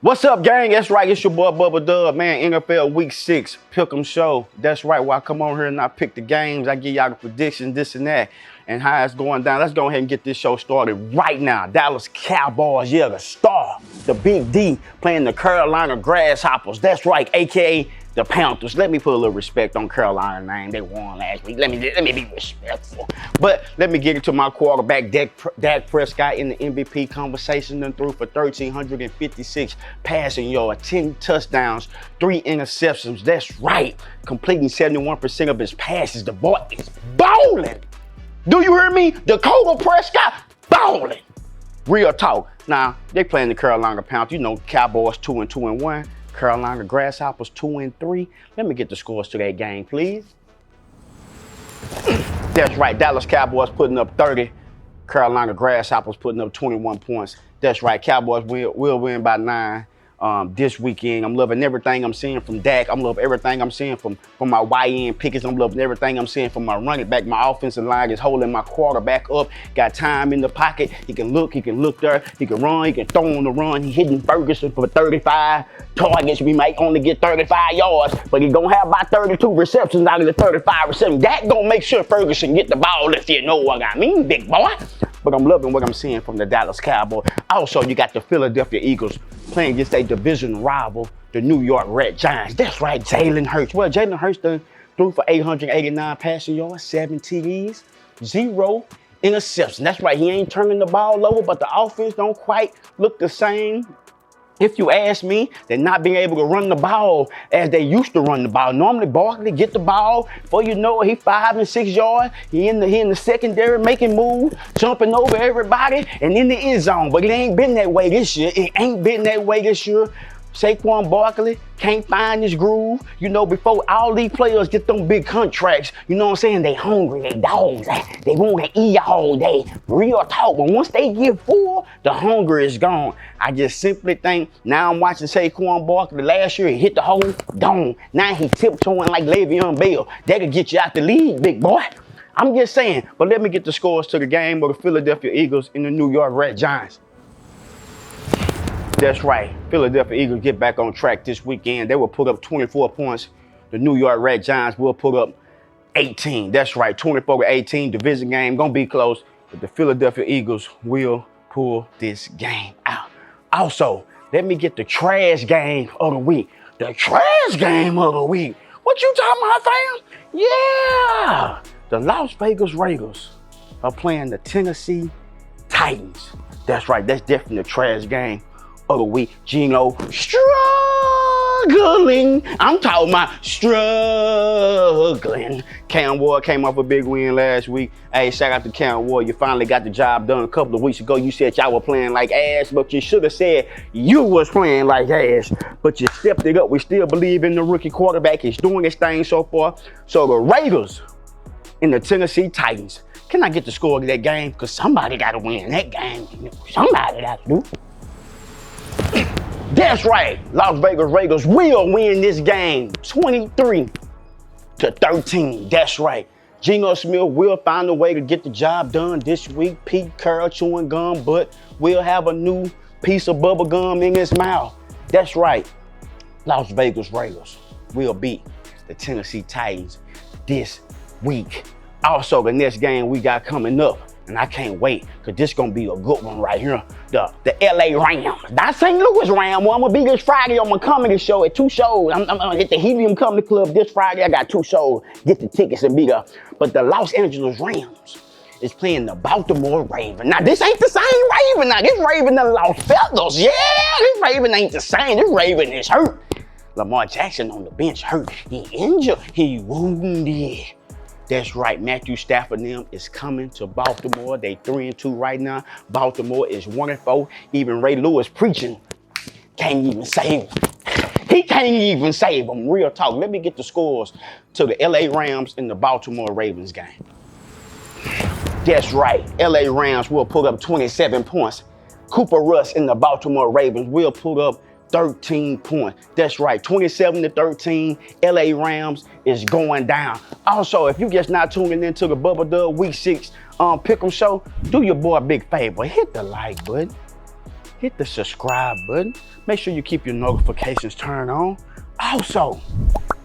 What's up, gang? That's right, it's your boy Bubba Dub, man. NFL Week 6 Pick'em Show. That's right, where I come on here and I pick the games. I give y'all the predictions, this and that, and how it's going down. Let's go ahead and get this show started right now. Dallas Cowboys, yeah, the star, the Big D, playing the Carolina Grasshoppers. That's right, a.k.a. the Panthers. Let me put a little respect on Carolina's name. They won last week. Let me be respectful. But let me get into my quarterback, Dak Prescott, in the MVP conversation. Then threw for 1,356 passing yards, 10 touchdowns, 3 interceptions. That's right, completing 71% of his passes. The boy is balling. Do you hear me? Dakota Prescott balling. Real talk. Now, they playing the Carolina Panthers. You know, Cowboys 2-1. Carolina Grasshoppers 2-3. Let me get the scores to that game, please. That's right, Dallas Cowboys putting up 30. Carolina Grasshoppers putting up 21 points. That's right, Cowboys will win by 9 this weekend. I'm loving everything I'm seeing from Dak. I'm loving everything I'm seeing from my YN Pickens. I'm loving everything I'm seeing from my running back. My offensive line is holding my quarterback up. Got time in the pocket. He can look there. He can run. He can throw on the run. He hitting Ferguson for 35 targets. We might only get 35 yards, but he's going to have about 32 receptions out of the 35 receptions. That going to make sure Ferguson get the ball, if you know what I mean, big boy. But I'm loving what I'm seeing from the Dallas Cowboys. Also, you got the Philadelphia Eagles playing against a division rival, the New York Red Giants. That's right, Jalen Hurts. Well, Jalen Hurts threw for 889 passing yards, 7 TDs, 0 interceptions. That's right, he ain't turning the ball over, but the offense don't quite look the same. If you ask me, they're not being able to run the ball as they used to run the ball. Normally, Barkley get the ball, before you know it, he 5 and 6 yards. He in the secondary making moves, jumping over everybody, and in the end zone. But it ain't been that way this year. Saquon Barkley can't find his groove. You know, before all these players get them big contracts, you know what I'm saying? They hungry, they dogs. They want to eat all day. Real talk. But once they get full, the hunger is gone. I just simply think, now I'm watching Saquon Barkley. Last year, he hit the hole, gone. Now he tiptoeing like Le'Veon Bell. That could get you out the league, big boy. I'm just saying. But let me get the scores to the game of the Philadelphia Eagles and the New York Red Giants. That's right, Philadelphia Eagles get back on track this weekend. They will put up 24 points. The New York Red Giants will put up 18. That's right, 24-18. Division game, gonna be close, but the Philadelphia Eagles will pull this game out. Also, let me get the trash game of the week. The trash game of the week. What you talking about, fam? Yeah! The Las Vegas Raiders are playing the Tennessee Titans. That's right, that's definitely a trash game of the week. Geno struggling. I'm talking about struggling. Cam Ward came off a big win last week. Hey, shout out to Cam Ward. You finally got the job done. A couple of weeks ago, you said y'all were playing like ass, but you should have said you was playing like ass. But you stepped it up. We still believe in the rookie quarterback. He's doing his thing so far. So the Raiders and the Tennessee Titans. Can I get the score of that game? Because somebody got to win that game. Somebody got to do. That's right, Las Vegas Raiders will win this game 23-13. That's right. Geno Smith will find a way to get the job done this week. Pete Carroll chewing gum, but will have a new piece of bubble gum in his mouth. That's right. Las Vegas Raiders will beat the Tennessee Titans this week. Also, the next game we got coming up, and I can't wait, because this is going to be a good one right here. The LA Rams. Not St. Louis Rams. Well, I'm going to be this Friday on my comedy show at 2 shows. I'm going to hit the Helium Comedy Club this Friday. I got 2 shows. Get the tickets and be there. But the Los Angeles Rams is playing the Baltimore Ravens. Now, this ain't the same Raven. Now, this Raven done lost feathers. Yeah, this Raven ain't the same. This Raven is hurt. Lamar Jackson on the bench hurt. He injured. He wounded. That's right, Matthew Stafford and them is coming to Baltimore. They 3-2 right now. Baltimore is 1-4. Even Ray Lewis preaching can't even save him. He can't even save them. Real talk. Let me get the scores to the LA Rams and the Baltimore Ravens game. That's right, LA Rams will put up 27 points. Cooper Rush and the Baltimore Ravens will put up 13 points. That's right, 27-13. LA Rams is going down. Also, if you just not tuning into the Bubba Dub Week 6 Pick'em Show, do your boy a big favor. Hit the like button. hit the subscribe button. Make sure you keep your notifications turned on. Also,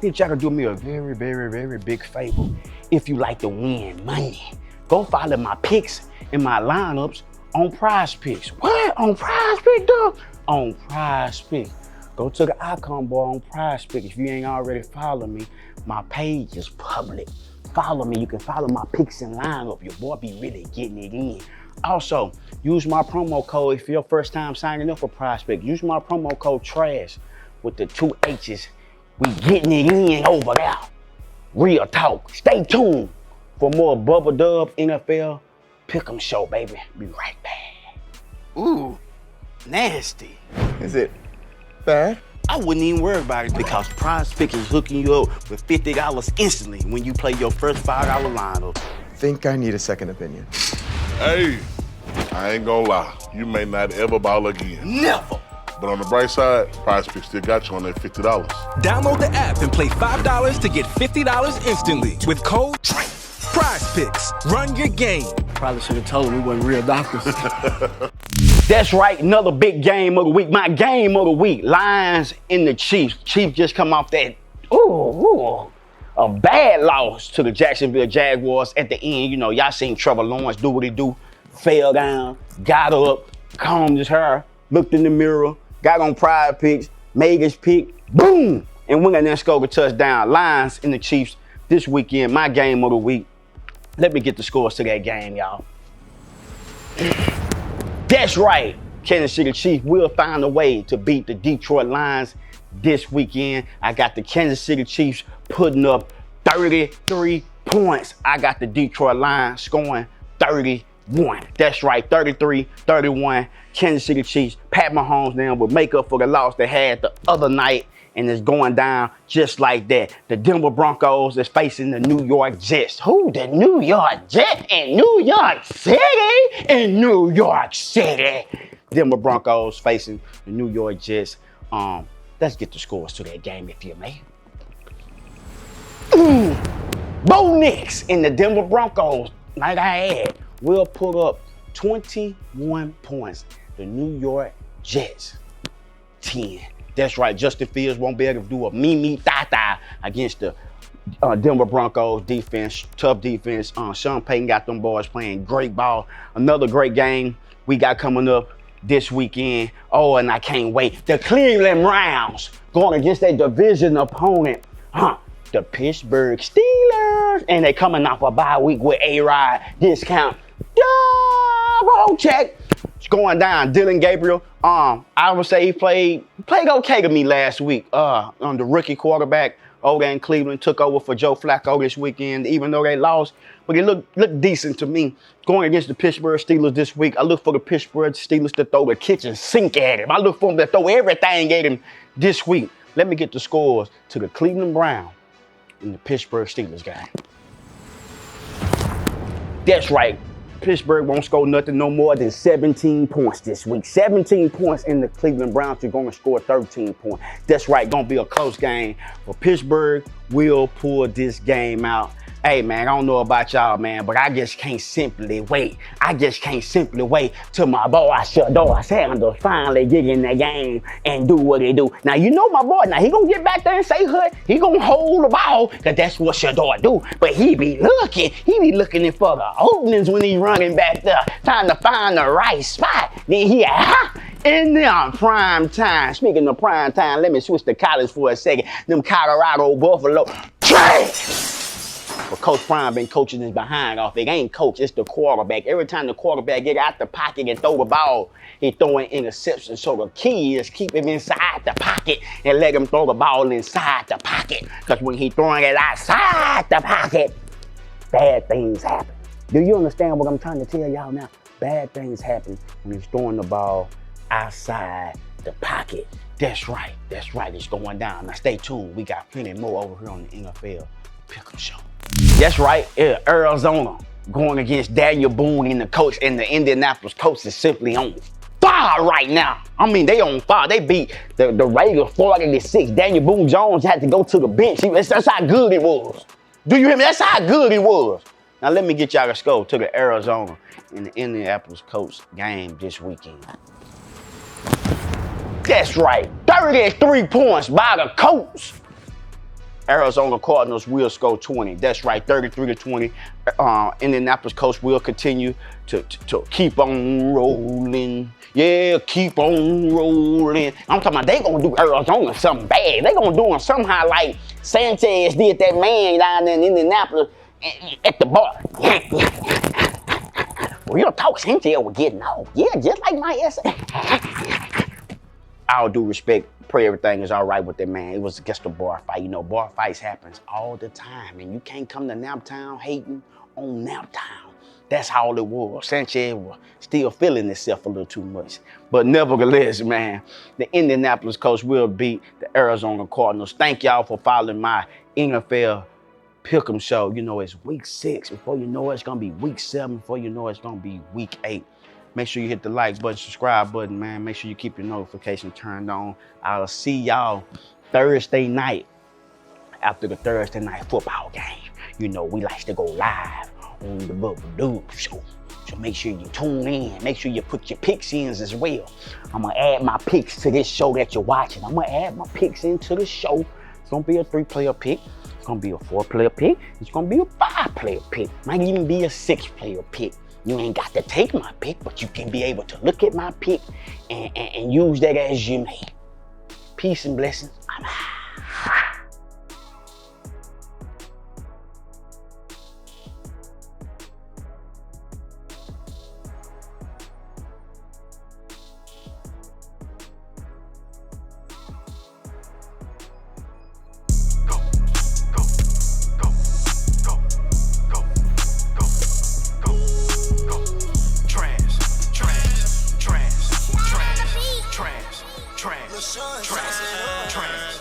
need y'all to do me a very, very, very big favor. If you like to win money, go follow my picks and my lineups on PrizePicks. What? On PrizePicks, dog? On PrizePicks. Go to the icon bar on PrizePicks. If you ain't already following me, my page is public. Follow me. You can follow my picks and lineup. Your boy be really getting it in. Also, use my promo code if you're your first time signing up for PrizePicks. Use my promo code TRASH with the 2 H's. We getting it in over there. Real talk. Stay tuned for more Bubba Dub NFL Pick'em Show, baby. Be right back. Ooh, nasty. Is it bad? I wouldn't even worry about it because PrizePicks is hooking you up with $50 instantly when you play your first $5 lineup. Think I need a second opinion. Hey, I ain't gonna lie. You may not ever ball again. Never. But on the bright side, PrizePicks still got you on that $50. Download the app and play $5 to get $50 instantly with code PrizePicks. Run your game. Probably should have told me we wasn't real doctors. That's right, another big game of the week. My game of the week, Lions and the Chiefs. Chiefs just come off that, a bad loss to the Jacksonville Jaguars at the end. You know, y'all seen Trevor Lawrence do what he do. Fell down, got up, combed his hair, looked in the mirror, got on PrizePicks, made his pick, boom, and went in there and scored a touchdown. Lions and the Chiefs this weekend, my game of the week. Let me get the scores to that game, y'all. That's right, Kansas City Chiefs will find a way to beat the Detroit Lions this weekend. I got the Kansas City Chiefs putting up 33 points. I got the Detroit Lions scoring 31. That's right, 33-31. Kansas City Chiefs. Pat Mahomes now will make up for the loss they had the other night, and it's going down just like that. The Denver Broncos is facing the New York Jets. Who? The New York Jets in New York City? In New York City. Denver Broncos facing the New York Jets. Let's get the scores to that game, if you may. Bo Nix in the Denver Broncos, like I had, will put up 21 points. The New York Jets, 10. That's right, Justin Fields won't be able to do a me-me-ta-ta against the Denver Broncos defense, tough defense. Sean Payton got them boys playing great ball. Another great game we got coming up this weekend. Oh, and I can't wait. The Cleveland Browns going against their division opponent, the Pittsburgh Steelers. And they coming off a bye week with A-Rod discount. Double check. It's going down. Dylan Gabriel, I would say he played okay to me last week. On the rookie quarterback over there in Cleveland, took over for Joe Flacco this weekend, even though they lost. But he looked decent to me. Going against the Pittsburgh Steelers this week, I look for the Pittsburgh Steelers to throw the kitchen sink at him. I look for them to throw everything at him this week. Let me get the scores to the Cleveland Browns and the Pittsburgh Steelers game. That's right. Pittsburgh won't score nothing no more than 17 points this week. 17 points, and the Cleveland Browns are going to score 13 points. That's right, going to be a close game. But Pittsburgh will pull this game out. Hey, man, I don't know about y'all, man, but I just can't simply wait. I just can't simply wait till my boy Shador Sanders finally get in the game and do what he do. Now, you know my boy, now he gonna get back there and say hood. He gonna hold the ball, because that's what Shador do. But he be looking for the openings when he running back there, trying to find the right spot. Then he in there prime time. Speaking of prime time, let me switch to college for a second. Them Colorado Buffalo Trash. But Coach Prime been coaching his behind off. It ain't coach, it's the quarterback. Every time the quarterback get out the pocket and throw the ball, he throwing interceptions. So the key is keep him inside the pocket and let him throw the ball inside the pocket. Because when he throwing it outside the pocket, bad things happen. Do you understand what I'm trying to tell y'all now? Bad things happen when he's throwing the ball outside the pocket. That's right, it's going down. Now stay tuned, we got plenty more over here on the NFL Pick'em Show. That's right, Arizona going against Daniel Boone and the coach, and the Indianapolis Colts is simply on fire right now. I mean, they on fire. They beat the Raiders 40-6. Daniel Boone Jones had to go to the bench. That's how good it was. Do you hear me? That's how good it was. Now let me get y'all a score to the Arizona and the Indianapolis Colts game this weekend. That's right. 33 points by the Colts. Arizona Cardinals will score 20. That's right, 33-20. Indianapolis Colts will continue to keep on rolling. Yeah, keep on rolling. I'm talking about they gonna do Arizona something bad. They gonna do them somehow like Sanchez did that man down in Indianapolis at the bar. Real talk, Sanchez was getting off. Yeah, just like my essay. All due respect, pray everything is all right with that man. It was just a bar fight. You know, bar fights happens all the time, and you can't come to Naptown hating on Naptown. That's all it was. Sanchez was still feeling himself a little too much. But nevertheless, man, the Indianapolis Colts will beat the Arizona Cardinals. Thank y'all for following my NFL Pick'em show. You know, it's week 6. Before you know it, it's gonna be week 7. Before you know it, it's gonna be week 8. Make sure you hit the like button, subscribe button, man. Make sure you keep your notification turned on. I'll see y'all Thursday night after the Thursday night football game. You know, we like to go live on the Bubba Dub show. So make sure you tune in. Make sure you put your picks in as well. I'm gonna add my picks to this show that you're watching. I'm gonna add my picks into the show. It's gonna be a 3-player pick. It's gonna be a 4-player pick. It's gonna be a 5-player pick. Might even be a 6-player pick. You ain't got to take my pick, but you can be able to look at my pick and use that as you may. Peace and blessings. I'm out. Trash.